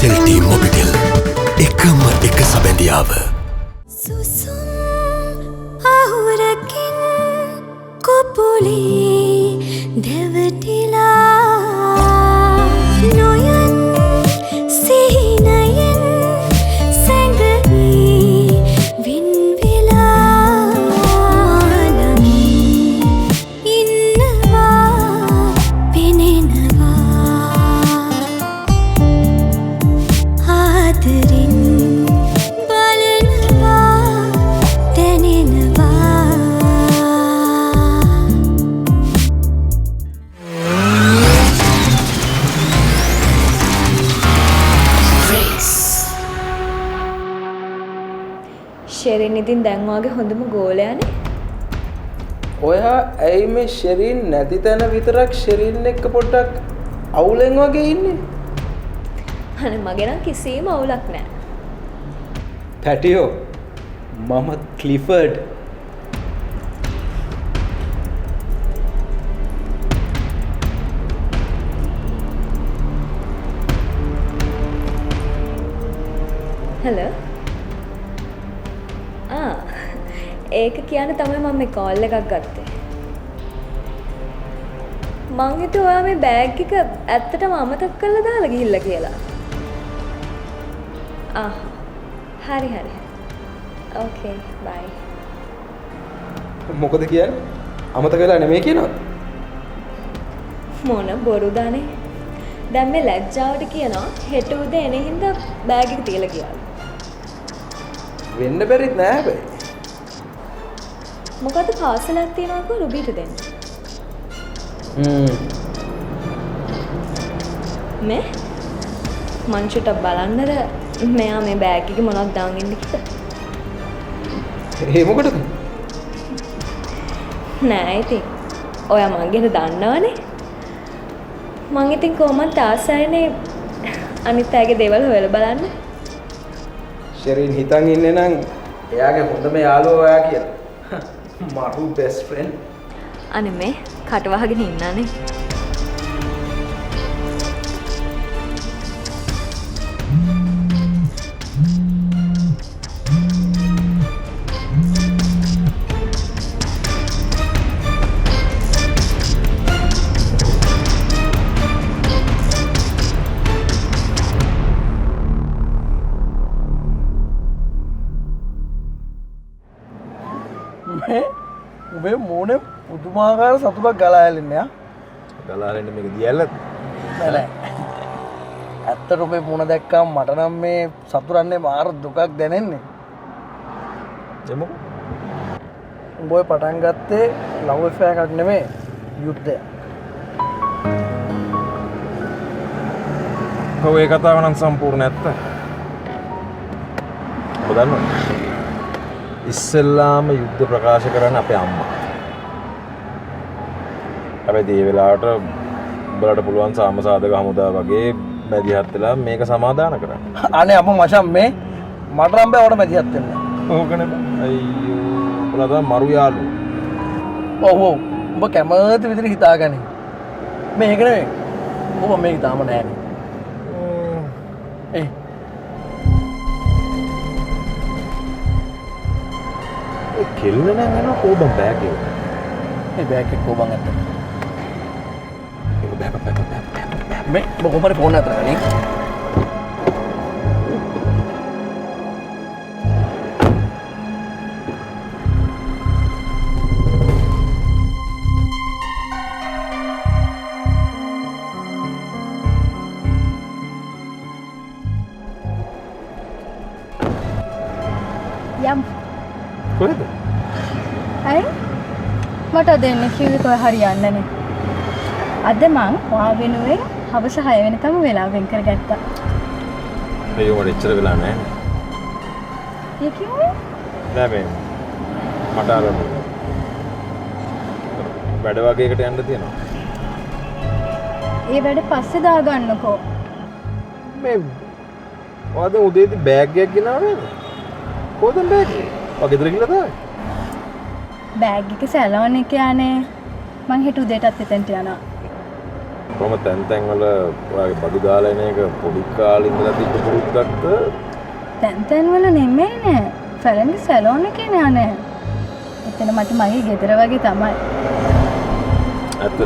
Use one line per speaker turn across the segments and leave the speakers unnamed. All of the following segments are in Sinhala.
SLT Mobitel එකම එක සබැඳියාව
සුසුම් අහුරකින් කොපුලේ දෙවටිලා නොයන් සිහිනයෙන් සැඟවී වින්විලා ඉන්නවා පෙනෙනවා ආදරින් බලනවා දැනෙනවා
ෂෙරින් ඉතින් දැන් වාගේ හොඳම ගෝලයානේ.
ඔයා ඇයි මේ ෂෙරින් නැති තැන විතරක් ෂෙරින් එක්ක පොඩ්ඩක් අවුලෙන් වගේ ඉන්නේ?
අනේ මගේ නම් කිසිම අවුලක් නැහැ.
පැටියෝ මම ක්ලිෆර්ඩ්.
හෙලෝ. ඒක කියන්නේ තමයි මම මේ කෝල් එකක් ගත්තේ. මං හිතුවා ඔයා මේ බෑග් එක ඇත්තටම අමතක කරලා දාලා ගිහිල්ලා කියලා. හරි. ඕකේ බයි.
මොකද කියන්නේ? අමතක වෙලා නෙමෙයි කියනවා.
මොන බොරුදානේ. දැන් මේ ලැජ්ජාවට කියනවා හෙට උදේ එන හින්දා බෑග් එක තියලා ගියා.
වෙන්න බැරිත් නෑ හැබැයි.
මොකද පාසලක් තියනවාකෝ රුබීට දෙන්න. මේ මං චුට්ටක් බලන්නද මෙයා මේ බෑග් එකේ මොනවද දාන් ඉන්නේ කියලා.
ඒ මොකටද?
නෑ ඉතින් ඔයා මං ගැන දන්නවනේ. මං ඉතින් කොහොමද ආසයිනේ අනිත් අයගේ දේවල් හොයලා බලන්න.
ෂෙරින් හිතන් ඉන්නේ නම් එයාගේ හොඳම යාළුවා ඔයා කියලා. මරු බෙස්ට් ෆ්‍රෙන්ඩ්.
අනේ මේ කටවහගෙන ඉන්නානේ.
උඹේ මූණේ පුදුමාකාර සතුටක් ගලා ඇලෙන්නේ ආ.
ගලා ඇලෙන්නේ මේක දියල්ලද?
නෑ. ඇත්තට උඹේ මූණ දැක්කම මට නම් මේ සතුටන්නේ මාර දුකක් දැනෙන්නේ.
එමුක?
උඹ ඔය පටන් ගත්තේ ලව් ඇෆෙයාර් එකක් නෙමෙයි යුද්ධයක්.
ඔය කතාව නම් සම්පූර්ණ ඇත්ත. ඔබ දන්නවද? ඉස්සෙල්ලාම යුද්ධ ප්‍රකාශ කරන්න අපේ අම්මා. හැබැයි ඒ වෙලාවට උඹලට පුළුවන් සාමසාධක හමුදා වගේ මැදිහත් වෙලා මේක සමාදාන කරන්න.
අනේ අප මචං මේ මට නම් බෑ ඔයාලට මැදිහත් වෙන්න.
ඕකනේ බං. අයියෝ උඹලා තමයි මරු යාළුවෝ.
ඔව් උඹ කැමති විදිහට හිතාගනි. මේක නෙමෙයි. ඔබ මේක තාම නෑනේ. ඒ
කෙල්ල නම් යනවා කොබන් බෑග් එක.
මේ බෑග් එක කොබන් ඇත්ත.
ඒක බෑග්
මේ කොහොමද ෆෝන් අතර ගන්නේ?
යම්
කොහෙද?
අය මට දෙන්න කිව්වේ කොහේ හරියන්නේ නැහැ. අද මං ඔයා වෙනුවෙන් හවස 6 වෙනකම් වෙලා වෙන් කරගත්තා.
ඒක වල ඉච්චර වෙලා නැහැ.
ඒ කිව්වේ?
නෑ මේ මට අර වැඩ වගේකට යන්න තියෙනවා.
ඒ වැඩ පස්සේ දාගන්නකෝ.
මේ ඔයාද උදේදී බෑග් එකක් ගෙනාවේ නේද? කොහෙද බෑග් එක? ඔයා ගෙදර ගිහලා දාන්නේ?
බෑග් එක සැලෝන් එක යන්නේ. මං හෙට උදේටත් එතනට යනවා.
කොහොම තැන් වල ඔයාගේ බඩු දාලා එන එක පොඩි කාලේ ඉඳලා තිබ්බ පුරුද්දක්ද?
තැන් වල නෙමෙයි නෑ. ෆැලන්ගේ සැලෝන් එකේ නෑ. එතන මට මගේ ගෙදර වගේ තමයි.
ඇත්ත.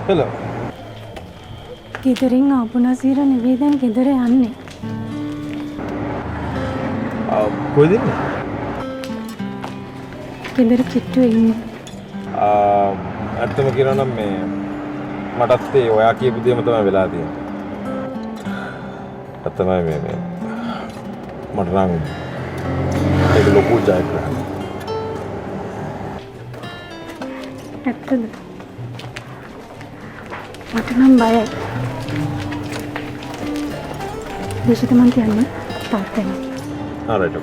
හෙලෝ.
ගෙදරින් ආපු නසීර නෙවෙයි දැන් ගෙදර යන්නේ.
කොහෙද ඉන්නේ?
ගෙදර කිට්ටුවේ ඉන්නේ.
ඇත්තම කියනවා නම් මේ මටත් ඒ ඔයා කියපු දේම තමයි වෙලා තියෙන්නේ. තමයි මේ මට නම් ඒක ලොකු ජයග්‍රහණයක්.
ඇත්තද? මට නම් බයයි. දේශිත මන් කියන්නේ තාත්තෙන්.
ආරයිට්.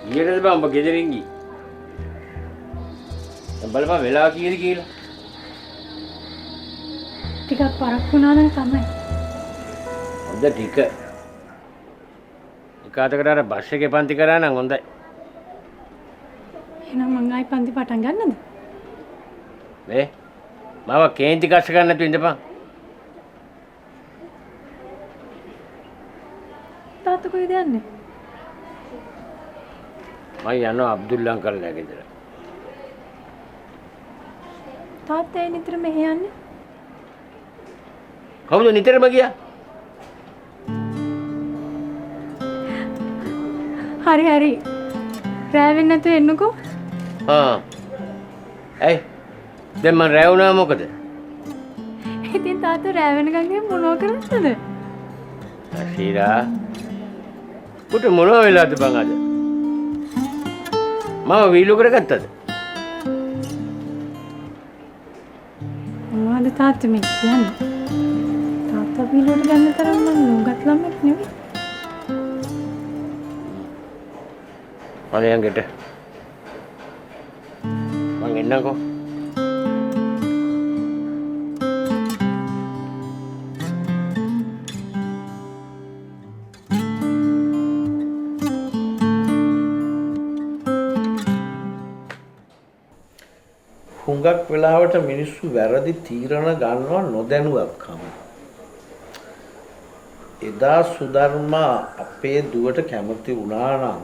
ඊයේද බං ඔබ ගෙදරින් ගියේ? බලපන් වෙලා කීයද කියලා.
ටිකක් පරක් වුණා නම් තමයි.
හොඳ ටික. එකාතකට අර බස් එකේ පන්ති කරා නම් හොඳයි.
එහෙනම් මං ආයි පන්ති පටන් ගන්නද?
මේ මාව කේන්ති කස්ස ගන්න නැතුව ඉඳපන්.
තාත්තා කොහෙද යන්නේ?
මම යනවා අබ්දුල් අංකල්ලා ගෙදර.
තාත්තා ඒ නිතර මෙහෙ යන්නේ?
කවුද නිතරම ගියා?
හරි. රෑවෙන්නේ නැතුව එන්නකෝ.
ඇයි? දැන් මම රැ වුණා මොකද?
ඉතින් තාත්තා රෑවෙන ගන්නේ මොනව කරන්නද?
අශීරා. පුත මොනව වෙලාද බං අද? මම වීලු කරගත්තද?
මොනවද තාත්තා මේ කියන්නේ? තාත්තා වීලුවට ගන්න තරම් මම නුගත් ළමෙක් නෙවෙයි.
මම ගෙට. මං එන්නකෝ.
හුඟක් වෙලාවට මිනිස්සු වැරදි තීරණ ගන්නවා නොදැනුවත්කම. එදා සුධර්මා අපේ දුවට කැමති වුණා නම්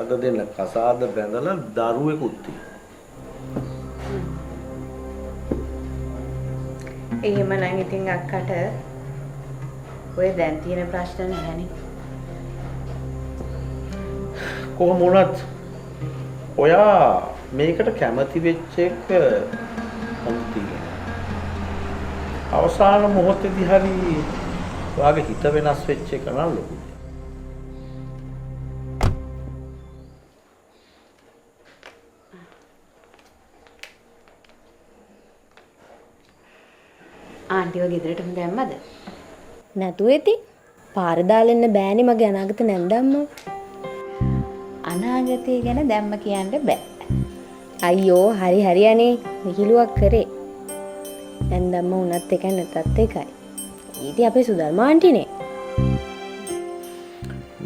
අද දෙන්න කසාද බැඳලා දරුවෙකුත් තියෙනවා.
එහෙමනම් ඉතින් අක්කට ඔය දැන් තියෙන ප්‍රශ්න නැහැනේ.
කොහොම වුණත් ඔයා මේකට කැමති වෙච්ච එක හොඳයි. අවසාන මොහොතේදී හරි ඔයාගේ හිත වෙනස් වෙච්ච එක නම් ලොකුයි.
ආන්ටිව ගෙදරටම දැම්මද?
නැතුව ඇති. පාර දාලා එන්න බෑනේ මගේ අනාගත නැන්දම්මෝ.
අනාගතය ගැන දැම්ම කියන්න බෑ.
අයියෝ හරි අනේ විහිළුවක් කරේ. නැන්දම්ම උනත් එකයි නැතත් එකයි. ඊටි අපේ සුධර්මා ආන්ටිනේ.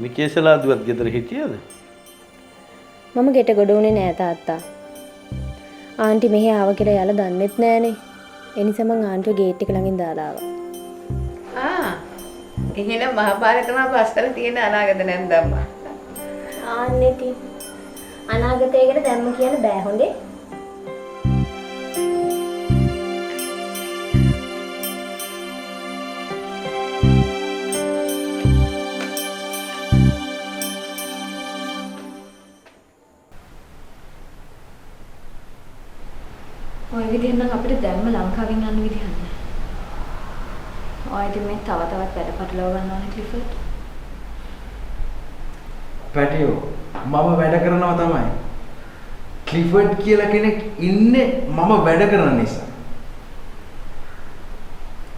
මිකේසලා දුවත් ගෙදර හිටියද?
මම ගෙට ගොඩ උනේ නෑ තාත්තා. ආන්ටි මෙහි ආව කියලා යාළ දන්නෙත් නෑනේ. ඒ නිසා මං ආන්ටිව ගේට් එක ළඟින් දාලා ආවා.
එහෙනම් මහපාරේ තමයි බස්තර තියෙන අනාගත නැන්දම්මා.
ආන්නෙටි අනාගතයකට දැම්ම කියන්න බෑ හොඳේ. ඔය විදිහෙන් නම් අපිට දැම්ම ලංකාවෙන් යන්න විදිහක් නැහැ. ඔයද මේ තව තවත් වැඩ පටලවා ගන්න ඕනේ ක්ලිෆර්ඩ්.
පැටියෝ මම වැඩ කරනවා තමයි. ක්ලිෆර්ඩ් කියලා කෙනෙක් ඉන්නේ මම වැඩ කරන නිසා.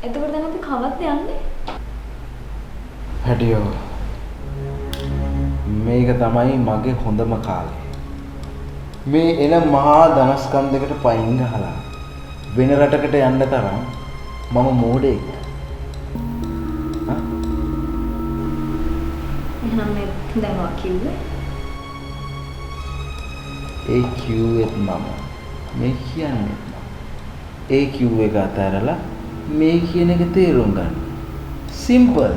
එතකොට දැන් අපි කවද්ද යන්නේ?
පැටියෝ මේක තමයි මගේ හොඳම කාලය. මේ එන මහා ධනස්කන්ධයකට පයින් ගහලා වෙන රටකට යන්න තරම් මම මෝඩෙක්.
එහෙනම් මේ දැන් ඔයා කිව්වේ
ඒ කිව්වෙත් මම මේ කියන්නේ ඒ කිව් එක අතරලා මේ කියන එක තේරුම් ගන්න. Simple.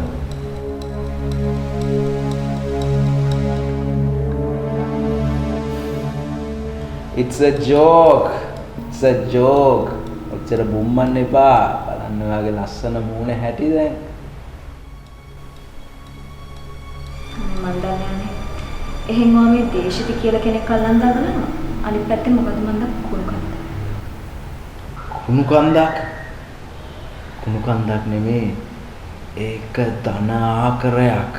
It's a joke. It's a joke. ඔච්චර බුම්මන්න එපා. බලන්න ඔයාගේ ලස්සන මූණ හැටි දැන්.
මන් දන්නේ නැහැ. එහෙන් ඔයා මේ දේශිත කියලා කෙනෙක් අල්ලන් දාගන්නවා. අනිත් පැත්තේ මොකද මන්ද කුණු කන්ද.
කුණු කන්දක්. කුණු කන්දක් නෙමේ. ඒක ධන ආකරයක්.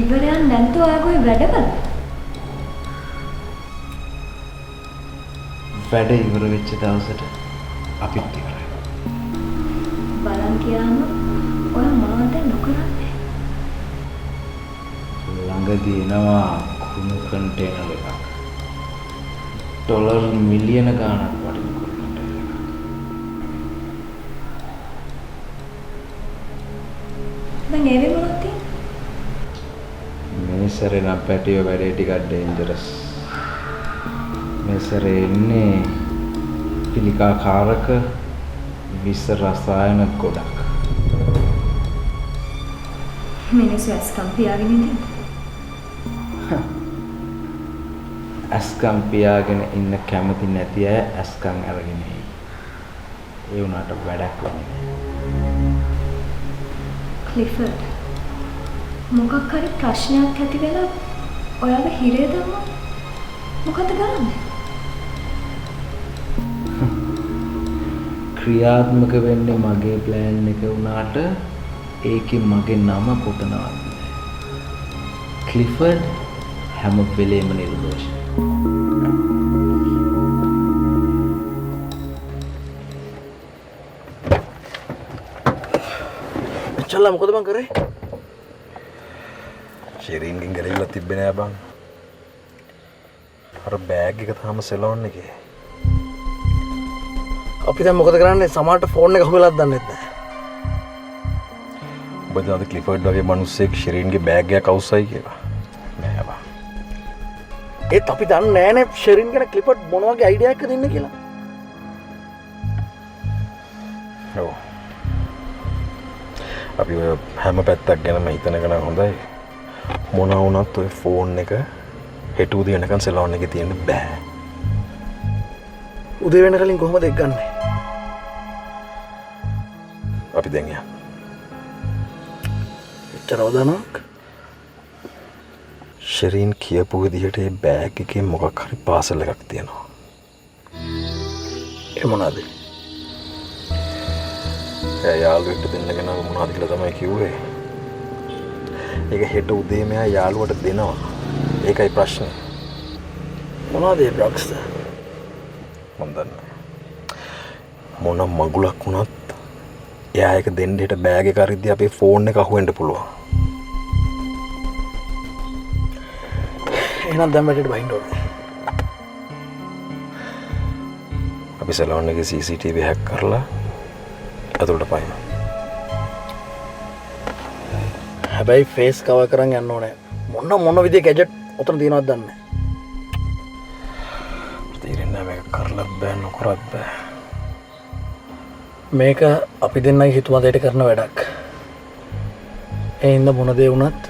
ඉවරයන් නැන්තු ඔයාගේ වැඩවල.
වැඩ ඉවර වෙච්ච දවසට අපිත් ඉවරයි.
බලන් කියනවා ඔයා මොනවද නොකරන්නේ?
ළඟදී එනවා කුණු කන්ටේනර් එකක්. ඩොලර් මිලියන ගාණක් වටින කුණු කන්ටේනර් එකක්.
දැන් ඒවේ මොනවද තියෙන්නේ?
මේ සැරේ නම් පැටියෝ වැඩේ ටිකක් ඩේන්ජරස්. මේ සැරේ ඉන්නේ පිළිකා කාරක විස රසායන ගොඩක්.
මිනිස්සු ඇස්කම් පියාගෙන ඉඳින්ද?
ඇස්කම් පියාගෙන ඉන්න කැමති නැති අය ඇස්කම් අරගෙන ඉන්නේ. ඒ උනාට වැඩක් වෙන්නේ නැහැ.
ක්ලිෆර්ඩ් මොකක් හරි ප්‍රශ්නයක් ඇති වෙලා ඔයාව හිරේ දානවා. මොකද ගන්නේ?
ක්‍රියාත්මක වෙන්නේ මගේ ප්ලෑන් එක වුණාට ඒකේ මගේ නම පොතනවත් නැහැ. ක්ලිෆර්ඩ් හැම වෙලේම නිර්දෝෂයි.
චල්ලා මොකද බං කරේ?
ෂෙරීන්ගෙන් ගලවිලා තිබ්බේ නෑ බං. අර බෑග් එක තාම සෙලෝන් එකේ.
අපි දැන් මොකද කරන්නේ? සමහරට ෆෝන් එක හොයලාත් දන්නෙත් නැහැ.
ඔබ දන්නවද ක්ලිෆර්ඩ් වගේ මිනිස්සෙක් ෂෙරීන්ගේ බෑග් එකක් අවුස්සයි කියලා? නෑ බං.
ඒත් අපි දන්නේ නෑනේ ෂෙරින් ගැන ක්ලිෆර්ඩ් මොන වගේ අයිඩියා එකක් දෙන්නේ කියලා.
ඔව්. අපි ඔය හැම පැත්තක් ගැනම හිතන එක නම් හොඳයි. මොනවා වුණත් ඔය ෆෝන් එක හෙට උදේ වෙනකන් සෙලෝන් එකේ තියෙන්න බෑ.
උදේ වෙන කලින් කොහොමද ඒක ගන්නෙ?
අපි දැන් යන්න.
එච්චර අවදානක්?
ෂෙරීන් කියපු විදිහට ඒ බෑග් එකේ මොකක් හරි පාසල් එකක් තියෙනවා.
ඒ මොනවාද?
එයා යාළුවෙක්ට දෙන්නගෙන මොනවද කියලා තමයි කිව්වේ. ඒක හෙට උදේ මෙයා යාළුවට දෙනවා. ඒකයි ප්‍රශ්නේ.
මොනවද ඒ ඩ්‍රග්ස්ද?
මන් දන්නේ. මොන මගුලක් වුණත් එයා ඒක දෙන්න හෙට බෑග් එක අරිද්දී අපේ ෆෝන් එක අහුවෙන්න පුළුවන්.
එහෙනම් දැන් වැඩට බහින්න ඕනේ.
අපි සෙලෝන් එකේ CCTV හැක් කරලා අතුලට පයින්.
හැබැයි ෆේස් කවර් කරන් යන්න ඕනේ. මොන විදිහේ ගැජට් උතන තියෙනවද දන්නේ නැහැ.
තීරෙන්නේ මේක කරලා බෑ නොකරත් බෑ.
මේක අපි දෙන්නයි හිතුමතේට කරන වැඩක්. ඒ හින්දා මොන දේ වුණත්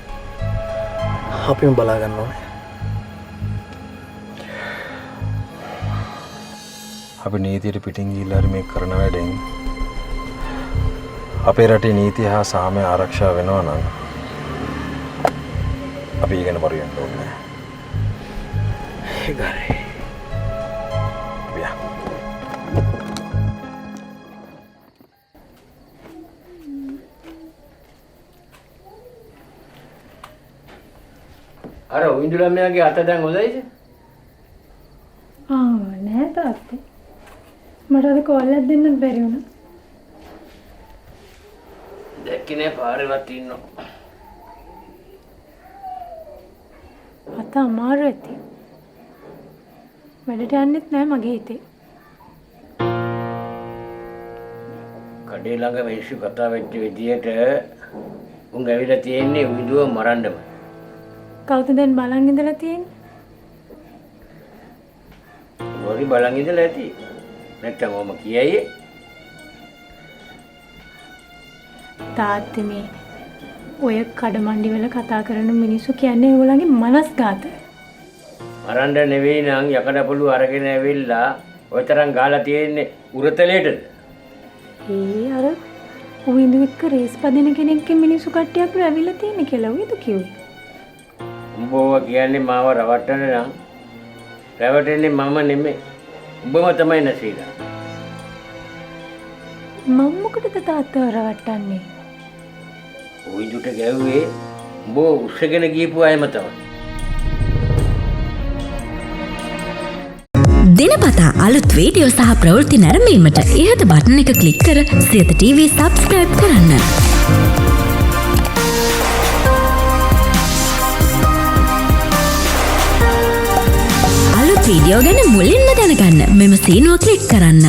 අපිම බලා ගන්න ඕනේ.
අපි නීතියට පිටින් ගිහිල්ලා හරි මේක කරන වැඩෙන් අපේ රටේ නීතිය හා සාමය ආරක්ෂා වෙනවා නම් අපි ඉගෙන පරියන්න ඕනේ.
ඒකයි.
අර උින්දුලම්මයාගේ අත දැන් හොඳයිද?
නෑ තාත්තේ. මට අද කෝල් එකක් දෙන්නත් බැරි වුණා.
දැක්කේ නෑ පාරේවත් ඉන්නවා.
අත අමාරු ඇති.
වැඩට යන්නෙත් නෑ මගේ හිතේ.
කඩේ ළඟ මිනිස්සු කතා වෙච්ච විදියට උන් ඇවිල්ලා තියෙන්නේ උවිදුව මරන්නම.
කවුද දැන් බලන් ඉඳලා තියෙන්නේ?
ගෝරි බලන් ඉඳලා ඇති. නැත්තම් ඔම කියයි.
තාත්තේ මේ ඔය කඩමණ්ඩි වල කතා කරන මිනිස්සු කියන්නේ ඒගොල්ලන්ගේ මනස්ගත.
මරන්න නෙවෙයි නම් යකඩපොළු අරගෙන ඇවිල්ලා ඔය තරම් ගාලා තියෙන්නේ උරතලේටද?
ඒ අර උවිඳු එක්ක රේස් පදින කෙනෙක්ගේ මිනිස්සු කට්ටියක් ඇවිල්ලා තියෙන්නේ කියලා උවිඳු කිව්වේ.
උඹව කියන්නේ මාව රවට්ටන්න නම් රැවටෙන්නේ මම නෙමෙයි. උඹම තමයි නැසීලා.
මම මොකටද තාත්තා රවට්ටන්නේ?
උවිදුට ගැව්වේ උඹ උස්සගෙන ගියපු අයම තමයි.
දිනපතා අලුත් වීඩියෝ සහ ප්‍රවෘත්ති නැරඹීමට ඉහත බටන් එක ක්ලික් කර සියත TV සබ්ස්ක්‍රයිබ් කරන්න. අලුත් වීඩියෝ ගැන මුලින්ම දැනගන්න මෙම සීනුව ක්ලික් කරන්න.